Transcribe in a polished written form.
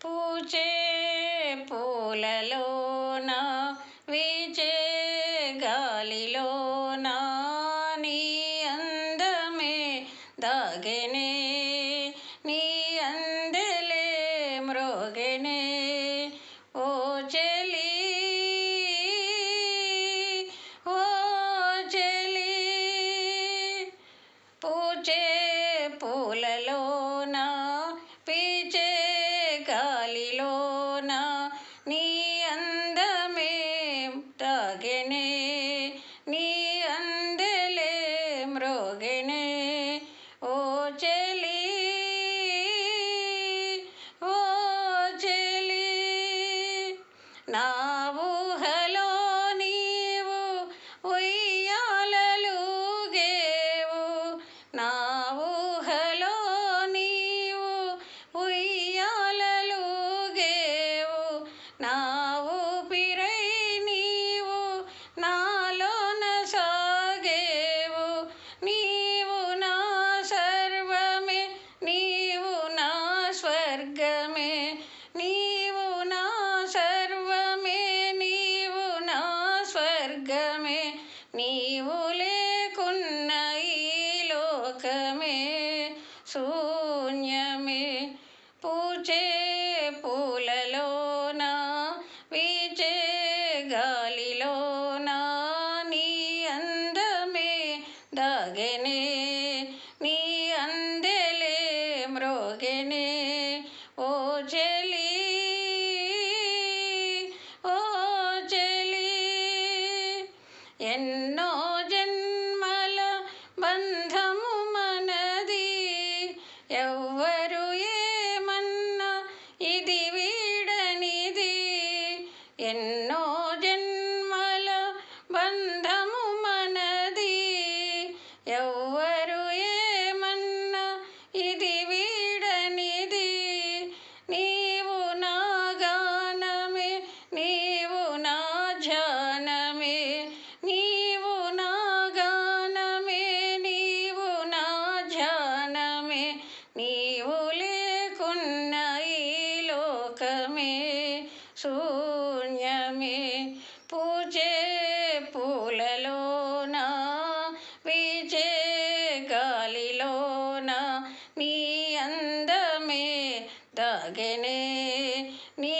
పూచే పూలలోన వీచే గాలిలోన నీ అందమే దాగెనే నీ అందెలే మ్రోగెనే ఓ చెలి ఓ చెలి పూచే పూలలోన పీచే గాలిలోన నీ అందమే తాగెనే నీ అందెలే మ్రోగెనే ఓ చెలి ఓ చెలి నా ఊహలో నీవు ఉయ్యాలలుగేవు నా ఊహలో నీవు ఉయ్యాలలుగేవు నా ఊపిరై నీవు నాలోన సాగేవు నీవు నా సర్వమే నీవు నా స్వర్గమే నీవు నా సర్వమే నీవు నా స్వర్గమే నీవు లేకున్న ఈ లోకమే శూన్యమే పూచే పూలలోన వీచే గాలిలోన నీ అందమే దాగెనే నీ అందెలే మ్రోగెనే ఓ చెలి ఓ చెలి ఎన్నో జన్మల బంధము మనది ఎవ్వరు ఏమన్నా ఇది వీడనిది ఎన్నో జన్మల బంధము మనది ఎవ్వరు ఏమన్నా ఇది వీడనిది నీవు నా గానమే నీవు నా ధ్యానమే నీవు నా గానమే నీవు నా ధ్యానమే నీవు లేకున్న ఈ లోకమే శూన్యమే పూచే పూలలోన వీచే గాలిలోన నీ అందమే దాగెనే నీ